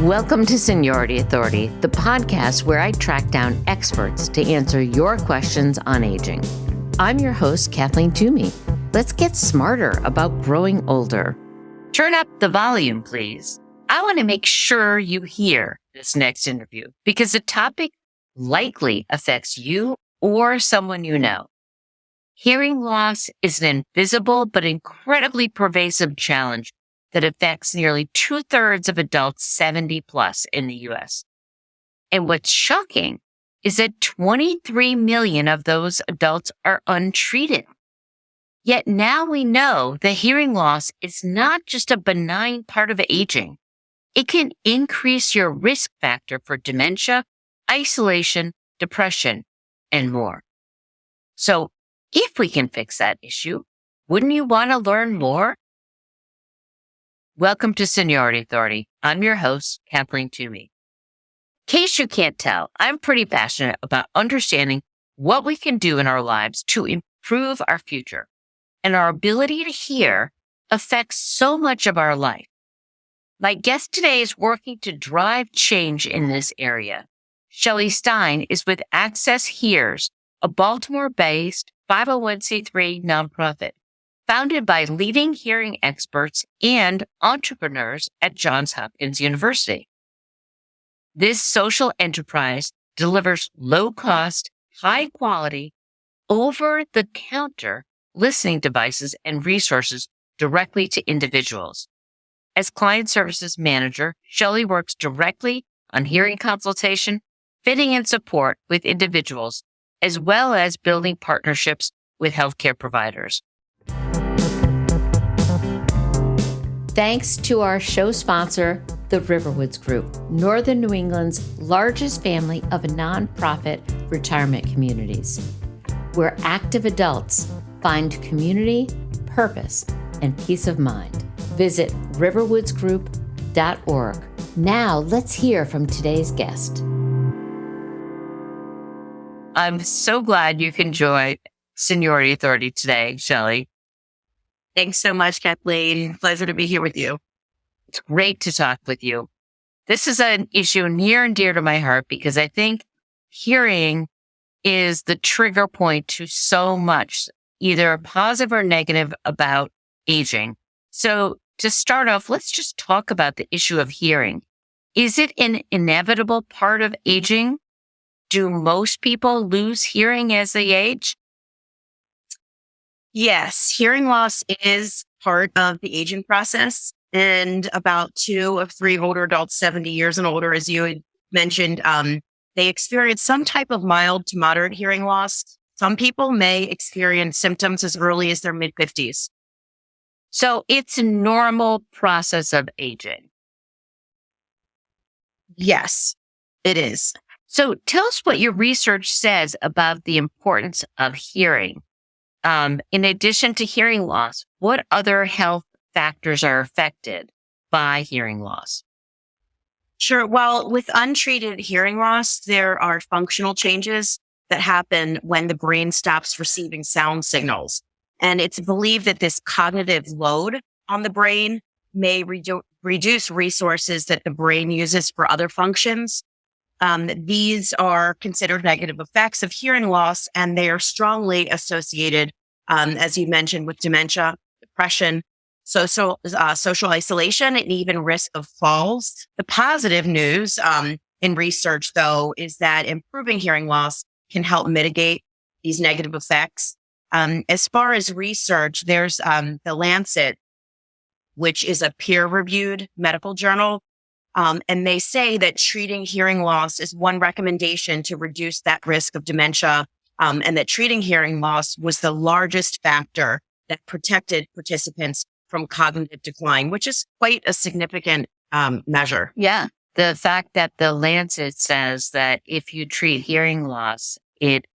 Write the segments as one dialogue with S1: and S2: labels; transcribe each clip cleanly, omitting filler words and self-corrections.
S1: Welcome to Seniority Authority, the podcast where I track down experts to answer your questions on aging. I'm your host, Kathleen Toomey. Let's get smarter about growing older.
S2: Turn up the volume, please. I want to make sure you hear this next interview because the topic likely affects you or someone you know. Hearing loss is an invisible but incredibly pervasive challenge that affects nearly 2/3 of adults 70 plus in the U.S. And what's shocking is that 23 million of those adults are untreated. Yet now we know that hearing loss is not just a benign part of aging. It can increase your risk factor for dementia, isolation, depression, and more. So if we can fix that issue, wouldn't you want to learn more? Welcome to Seniority Authority. I'm your host, Kathleen Toomey. In case you can't tell, I'm pretty passionate about understanding what we can do in our lives to improve our future. And our ability to hear affects so much of our life. My guest today is working to drive change in this area. Shelley Stein is with Access Hears, a Baltimore-based 501c3 nonprofit, founded by leading hearing experts and entrepreneurs at Johns Hopkins University. This social enterprise delivers low-cost, high-quality, over-the-counter listening devices and resources directly to individuals. As client services manager, Shelley works directly on hearing consultation, fitting and support with individuals, as well as building partnerships with healthcare providers.
S1: Thanks to our show sponsor, the Riverwoods Group, Northern New England's largest family of nonprofit retirement communities, where active adults find community, purpose, and peace of mind. Visit riverwoodsgroup.org. Now let's hear from today's guest.
S2: I'm so glad you can join Seniority Authority today, Shelley.
S3: Thanks so much, Kathleen. Pleasure to be here with you.
S2: It's great to talk with you. This is an issue near and dear to my heart because I think hearing is the trigger point to so much, either positive or negative, about aging. So to start off, let's just talk about the issue of hearing. Is it an inevitable part of aging? Do most people lose hearing as they age?
S3: Yes, hearing loss is part of the aging process. And about 2 of 3 older adults, 70 years and older, as you had mentioned, they experience some type of mild to moderate hearing loss. Some people may experience symptoms as early as their mid-50s.
S2: So it's a normal process of aging.
S3: Yes, it is.
S2: So tell us what your research says about the importance of hearing. In addition to hearing loss, what other health factors are affected by hearing loss?
S3: Sure. Well, with untreated hearing loss, there are functional changes that happen when the brain stops receiving sound signals. And it's believed that this cognitive load on the brain may reduce resources that the brain uses for other functions. These are considered negative effects of hearing loss, and they are strongly associated, as you mentioned, with dementia, depression, social isolation, and even risk of falls. The positive news in research, though, is that improving hearing loss can help mitigate these negative effects. As far as research, there's the Lancet, which is a peer-reviewed medical journal. And they say that treating hearing loss is one recommendation to reduce that risk of dementia, and that treating hearing loss was the largest factor that protected participants from cognitive decline, which is quite a significant measure.
S2: Yeah. The fact that the Lancet says that if you treat hearing loss, it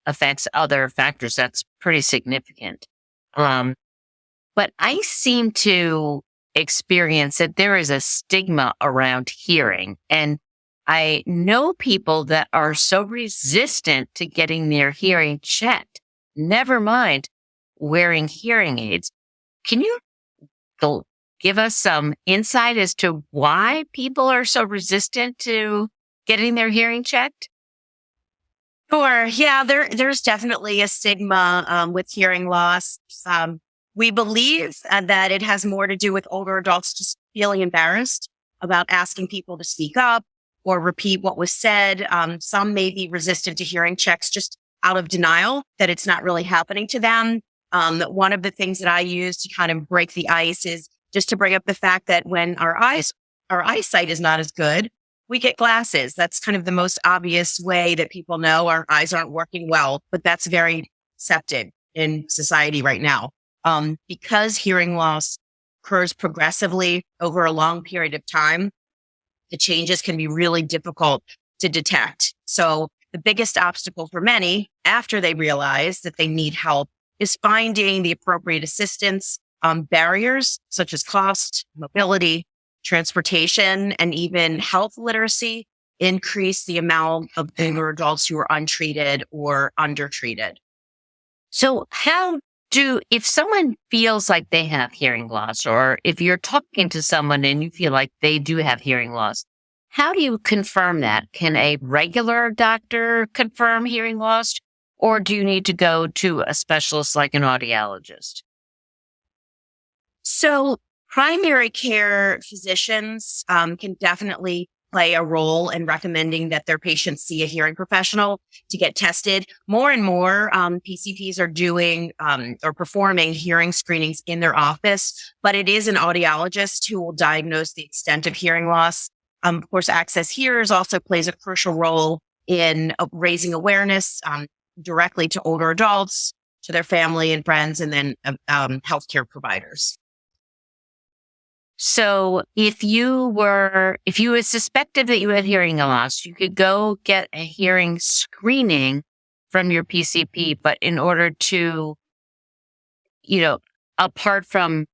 S2: affects other factors, that's pretty significant. But I seem to experience that there is a stigma around hearing. And I know people that are so resistant to getting their hearing checked, never mind wearing hearing aids. Can you give us some insight as to why people are so resistant to getting their hearing checked?
S3: Sure. Yeah, there's definitely a stigma with hearing loss. We believe that it has more to do with older adults just feeling embarrassed about asking people to speak up or repeat what was said. Some may be resistant to hearing checks just out of denial that it's not really happening to them. One of the things that I use to kind of break the ice is just to bring up the fact that when our eyesight is not as good, we get glasses. That's kind of the most obvious way that people know our eyes aren't working well, but that's very accepted in society right now. Because hearing loss occurs progressively over a long period of time, the changes can be really difficult to detect. So the biggest obstacle for many after they realize that they need help is finding the appropriate assistance. Barriers such as cost, mobility, transportation, and even health literacy increase the amount of older adults who are untreated or undertreated.
S2: So if someone feels like they have hearing loss, or if you're talking to someone and you feel like they do have hearing loss, how do you confirm that? Can a regular doctor confirm hearing loss, or do you need to go to a specialist like an audiologist?
S3: So primary care physicians can definitely play a role in recommending that their patients see a hearing professional to get tested. More and more PCPs are doing or performing hearing screenings in their office, but it is an audiologist who will diagnose the extent of hearing loss. Of course, Access Hears also plays a crucial role in raising awareness directly to older adults, to their family and friends, and then healthcare providers.
S2: So if you were suspected that you had hearing loss, you could go get a hearing screening from your PCP. But in order to, apart from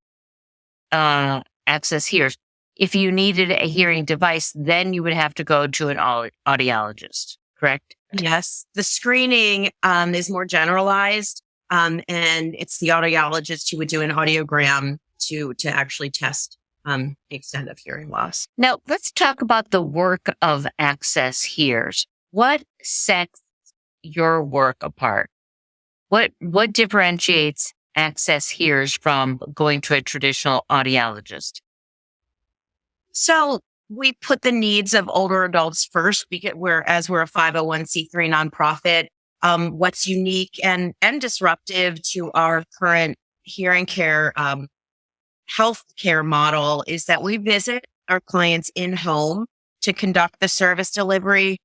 S2: Access Hears, if you needed a hearing device, then you would have to go to an audiologist, correct?
S3: Yes. The screening is more generalized, and it's the audiologist who would do an audiogram to actually test the extent of hearing loss.
S2: Now, let's talk about the work of Access Hears. What sets your work apart? What differentiates Access Hears from going to a traditional audiologist?
S3: So we put the needs of older adults first because we're a 501c3 nonprofit. What's unique and disruptive to our current hearing care healthcare model is that we visit our clients in home to conduct the service delivery.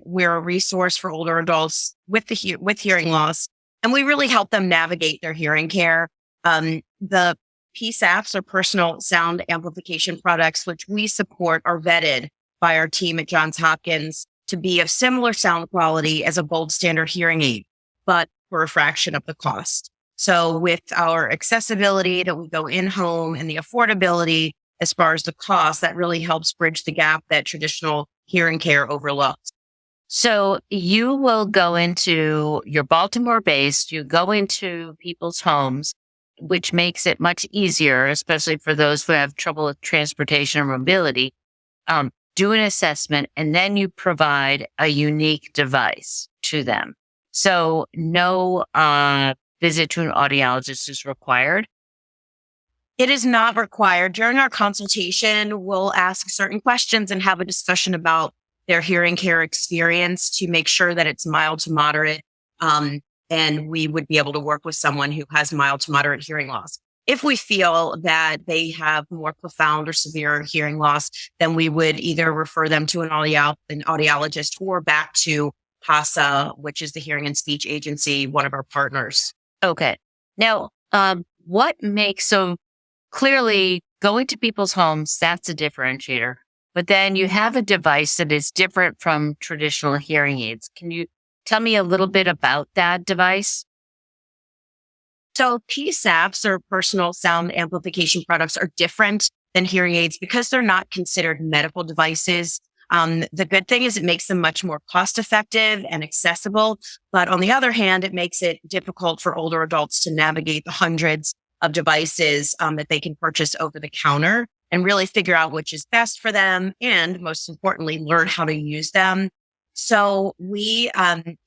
S3: We're a resource for older adults with hearing loss, and we really help them navigate their hearing care. The PSAPs, or personal sound amplification products, which we support, are vetted by our team at Johns Hopkins to be of similar sound quality as a gold standard hearing aid, but for a fraction of the cost. So with our accessibility that we go in home and the affordability as far as the cost, that really helps bridge the gap that traditional hearing care overlooks.
S2: So you will go into, you're Baltimore-based, you go into people's homes, which makes it much easier, especially for those who have trouble with transportation or mobility, do an assessment, and then you provide a unique device to them. So no visit to an audiologist is required?
S3: It is not required. During our consultation, we'll ask certain questions and have a discussion about their hearing care experience to make sure that it's mild to moderate. And we would be able to work with someone who has mild to moderate hearing loss. If we feel that they have more profound or severe hearing loss, then we would either refer them to an audiologist or back to HASA, which is the Hearing and Speech Agency, one of our partners.
S2: Okay. Now, so clearly going to people's homes, that's a differentiator. But then you have a device that is different from traditional hearing aids. Can you tell me a little bit about that device?
S3: So PSAPs, or personal sound amplification products, are different than hearing aids because they're not considered medical devices. The good thing is it makes them much more cost effective and accessible. But on the other hand, it makes it difficult for older adults to navigate the hundreds of devices that they can purchase over the counter and really figure out which is best for them. And most importantly, learn how to use them. So we,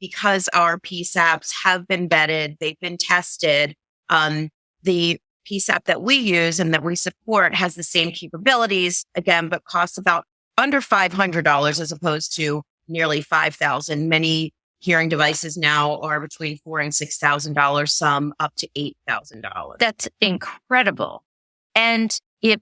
S3: because our PSAPs have been vetted, they've been tested, the PSAP that we use and that we support has the same capabilities again, but costs about under $500 as opposed to nearly $5,000. Many hearing devices now are between $4,000 and $6,000, some up to $8,000.
S2: That's incredible. And if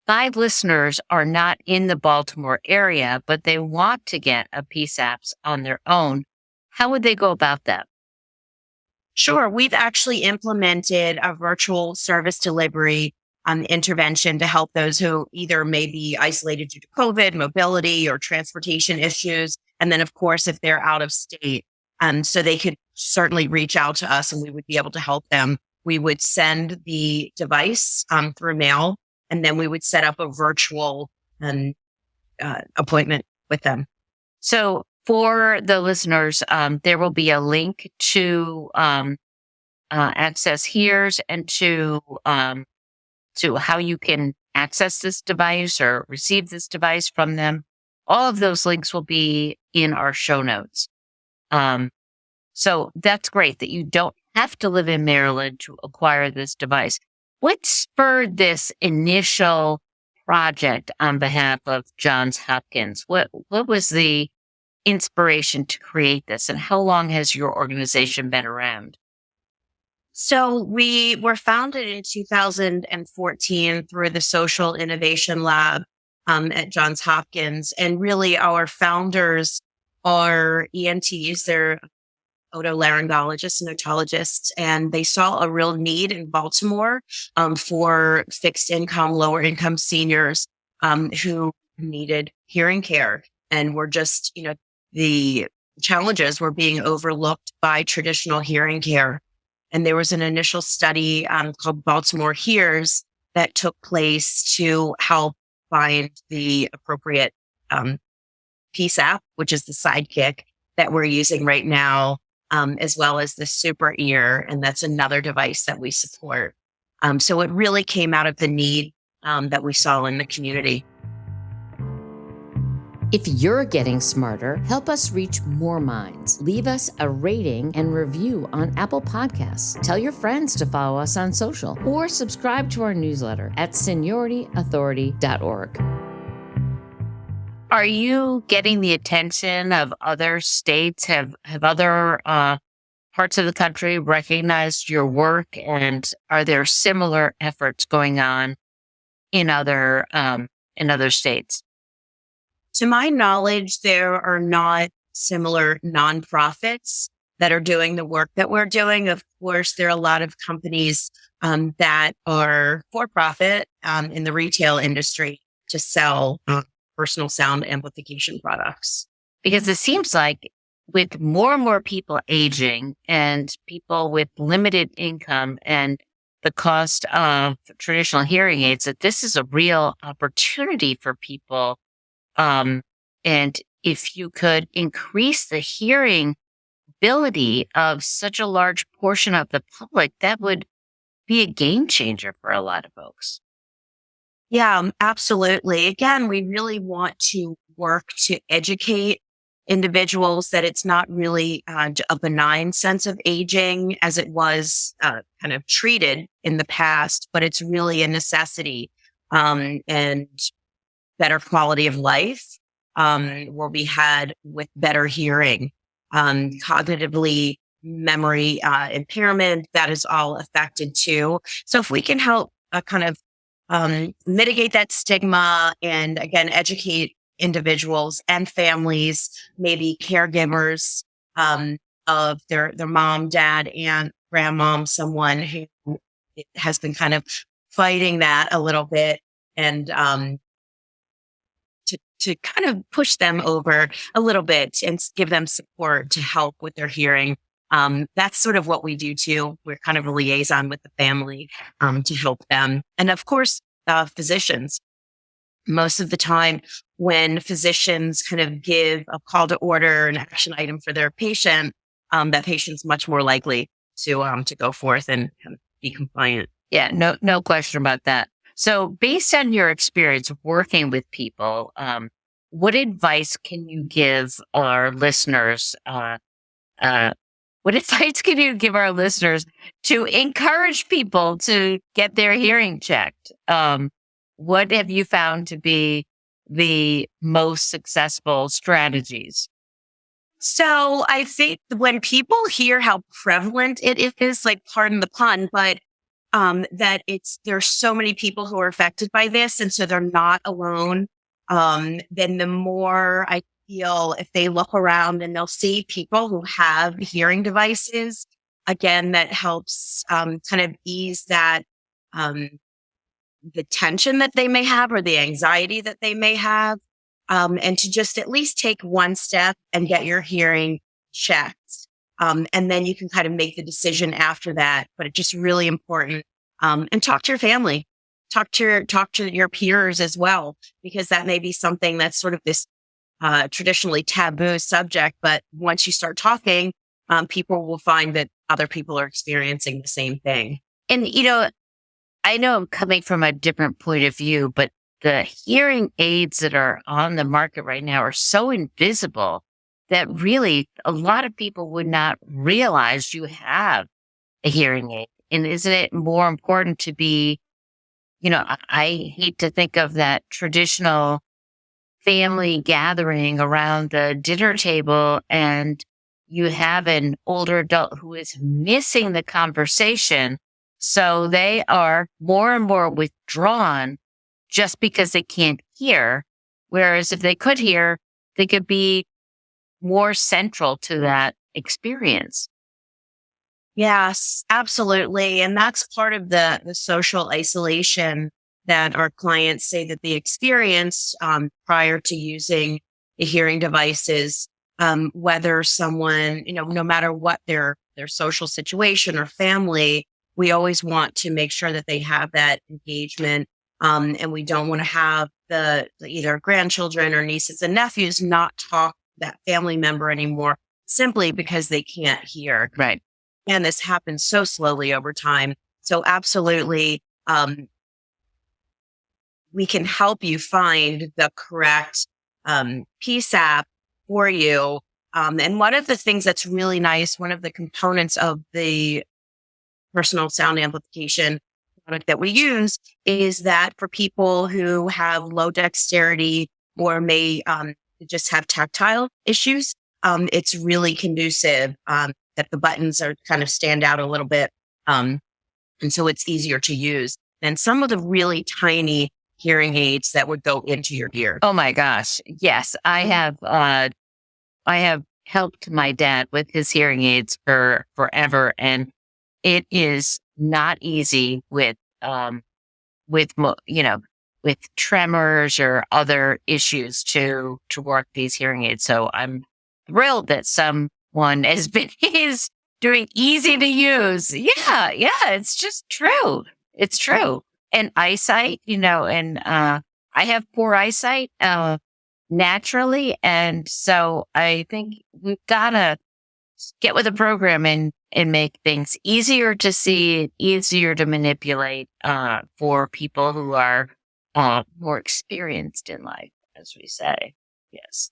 S2: 5 listeners are not in the Baltimore area, but they want to get a PSAPs on their own, how would they go about that?
S3: Sure. We've actually implemented a virtual service delivery intervention to help those who either may be isolated due to COVID, mobility, or transportation issues. And then, of course, if they're out of state, so they could certainly reach out to us and we would be able to help them. We would send the device through mail, and then we would set up a virtual appointment with them.
S2: So for the listeners, there will be a link to access HEARS and to how you can access this device or receive this device from them. All of those links will be in our show notes. So that's great that you don't have to live in Maryland to acquire this device. What spurred this initial project on behalf of Johns Hopkins? What was the inspiration to create this, and how long has your organization been around?
S3: So we were founded in 2014 through the Social Innovation Lab at Johns Hopkins. And really our founders are ENTs. They're otolaryngologists and otologists, and they saw a real need in Baltimore for fixed income, lower income seniors who needed hearing care and were just, the challenges were being overlooked by traditional hearing care. And there was an initial study called Baltimore Hears that took place to help find the appropriate PSAP, which is the sidekick that we're using right now, as well as the super ear. And that's another device that we support. So it really came out of the need that we saw in the community.
S1: If you're getting smarter, help us reach more minds. Leave us a rating and review on Apple Podcasts. Tell your friends to follow us on social or subscribe to our newsletter at seniorityauthority.org.
S2: Are you getting the attention of other states? Have other parts of the country recognized your work? And are there similar efforts going on in other states?
S3: To my knowledge, there are not similar nonprofits that are doing the work that we're doing. Of course, there are a lot of companies that are for profit in the retail industry to sell personal sound amplification products.
S2: Because it seems like with more and more people aging and people with limited income and the cost of traditional hearing aids, that this is a real opportunity for people. And if you could increase the hearing ability of such a large portion of the public, that would be a game changer for a lot of folks.
S3: Yeah, absolutely. Again, we really want to work to educate individuals that it's not really a benign sense of aging as it was kind of treated in the past, but it's really a necessity and better quality of life will be had with better hearing. Cognitively, memory impairment, that is all affected too. So if we can help kind of mitigate that stigma and again, educate individuals and families, maybe caregivers of their mom, dad, aunt, grandmom, someone who has been kind of fighting that a little bit and to kind of push them over a little bit and give them support to help with their hearing. That's sort of what we do too. We're kind of a liaison with the family to help them. And of course, physicians. Most of the time when physicians kind of give a call to order, an action item for their patient, that patient's much more likely to go forth and kind of be compliant.
S2: Yeah, no question about that. So based on your experience working with people, what advice can you give our listeners, uh, what advice can you give our listeners to encourage people to get their hearing checked? What have you found to be the most successful strategies?
S3: So I think when people hear how prevalent it is, like pardon the pun, but that there's so many people who are affected by this, and so they're not alone. Then the more I feel if they look around and they'll see people who have hearing devices, again, that helps kind of ease that um, the tension that they may have or the anxiety that they may have, and to just at least take one step and get your hearing checked. And then you can kind of make the decision after that. But it's just really important. And talk to your family, talk to your peers as well, because that may be something that's sort of this traditionally taboo subject. But once you start talking, people will find that other people are experiencing the same thing.
S2: And, I know I'm coming from a different point of view, but the hearing aids that are on the market right now are so invisible that really a lot of people would not realize you have a hearing aid. And isn't it more important to be, I hate to think of that traditional family gathering around the dinner table and you have an older adult who is missing the conversation. So they are more and more withdrawn just because they can't hear. Whereas if they could hear, they could be more central to that experience.
S3: Yes, absolutely. And that's part of the social isolation that our clients say that they experienced prior to using the hearing devices. Whether someone, no matter what their social situation or family, we always want to make sure that they have that engagement. And we don't want to have the either grandchildren or nieces and nephews not talk to that family member anymore simply because they can't hear.
S2: Right.
S3: And this happens so slowly over time. So absolutely, we can help you find the correct PSAP for you. And one of the things that's really nice, one of the components of the personal sound amplification product that we use is that for people who have low dexterity or may just have tactile issues, it's really conducive that the buttons are kind of stand out a little bit. And so it's easier to use than some of the really tiny hearing aids that would go into your ear.
S2: Oh my gosh. Yes. I have helped my dad with his hearing aids for forever. And it is not easy with tremors or other issues to work these hearing aids. So I'm thrilled that someone is doing easy to use. Yeah. It's just true. It's true. And eyesight, and I have poor eyesight naturally. And so I think we've got to get with the program and make things easier to see, easier to manipulate for people who are more experienced in life, as we say. Yes.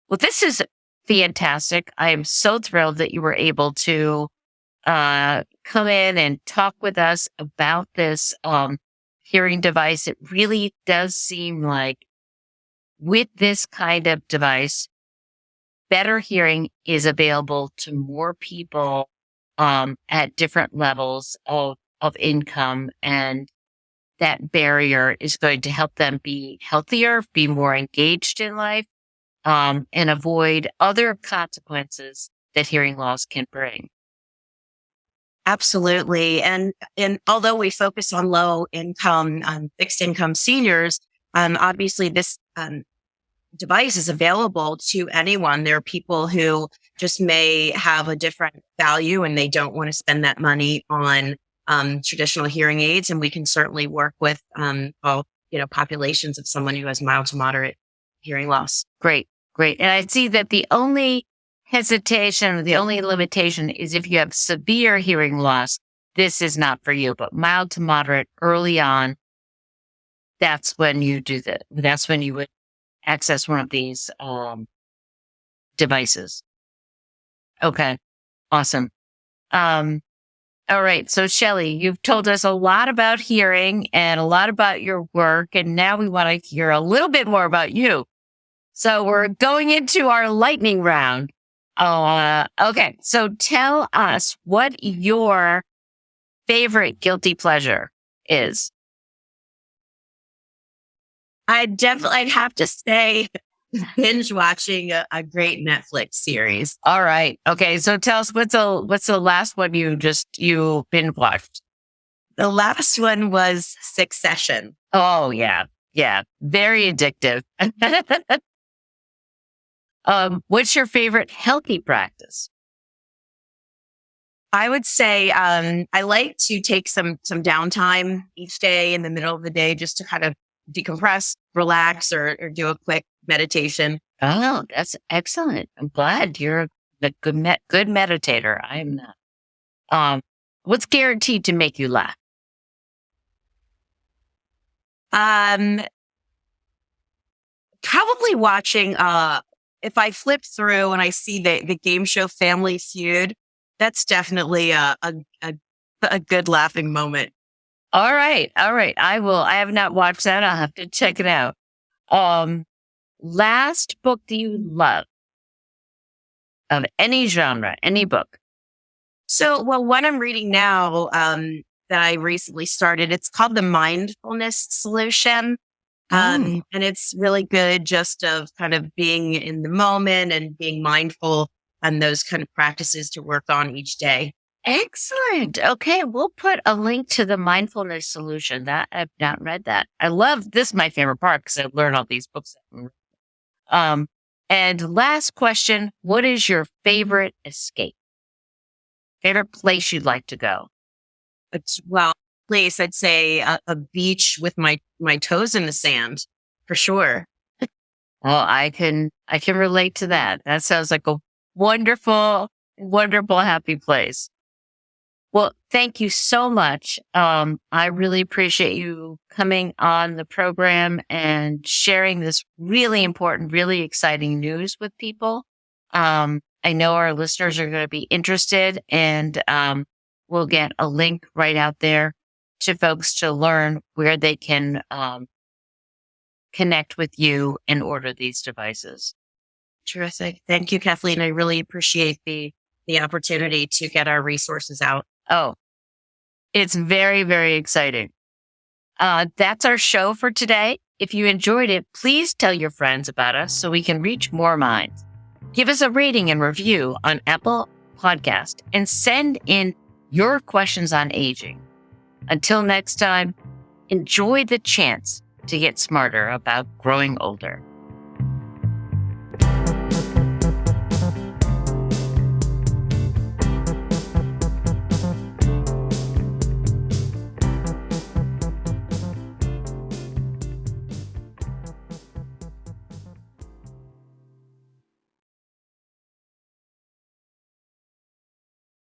S2: Well, this is fantastic. I am so thrilled that you were able to come in and talk with us about this hearing device. It really does seem like with this kind of device, better hearing is available to more people at different levels of income, and that barrier is going to help them be healthier, be more engaged in life, and avoid other consequences that hearing loss can bring.
S3: Absolutely. And although we focus on low income, fixed income seniors, obviously this device is available to anyone. There are people who just may have a different value and they don't want to spend that money on traditional hearing aids. And we can certainly work with all populations of someone who has mild to moderate hearing loss.
S2: Great. And I see that the only hesitation, the only limitation is if you have severe hearing loss, this is not for you, but mild to moderate early on, that's when you do that. That's when you would access one of these devices. Okay. Awesome. All right. So Shelley, you've told us a lot about hearing and a lot about your work. And now we want to hear a little bit more about you. So we're going into our lightning round. Okay. So tell us what your favorite guilty pleasure is.
S3: I'd have to say binge watching a great Netflix series.
S2: All right. Okay. So tell us what's the last one you binge watched?
S3: The last one was Succession.
S2: Oh yeah. Yeah. Very addictive. What's your favorite healthy practice?
S3: I would say I like to take some downtime each day in the middle of the day just to kind of decompress, relax, or do a quick meditation.
S2: Oh, that's excellent. I'm glad you're a good meditator. I am not. What's guaranteed to make you laugh?
S3: Probably watching, if I flip through and I see the game show Family Feud, that's definitely a good laughing moment.
S2: All right. I have not watched that. I'll have to check it out. Last book do you love of any genre, any book?
S3: So, well, what I'm reading now, that I recently started, it's called The Mindfulness Solution. And it's really good just of kind of being in the moment and being mindful and those kind of practices to work on each day.
S2: Excellent. Okay. We'll put a link to the mindfulness solution. That I've not read that. I love this, my favorite part, because I've learned all these books. And last question, what is your favorite escape? Favorite place you'd like to go?
S3: Place, I'd say a beach with my toes in the sand, for sure.
S2: Well, I can relate to that. That sounds like a wonderful, wonderful, happy place. Well, thank you so much. I really appreciate you coming on the program and sharing this really important, really exciting news with people. I know our listeners are going to be interested, and we'll get a link right out there to folks to learn where they can connect with you and order these devices.
S3: Terrific. Thank you, Kathleen. I really appreciate the opportunity to get our resources out.
S2: Oh, it's very, very exciting. That's our show for today. If you enjoyed it, please tell your friends about us so we can reach more minds. Give us a rating and review on Apple Podcast and send in your questions on aging. Until next time, enjoy the chance to get smarter about growing older.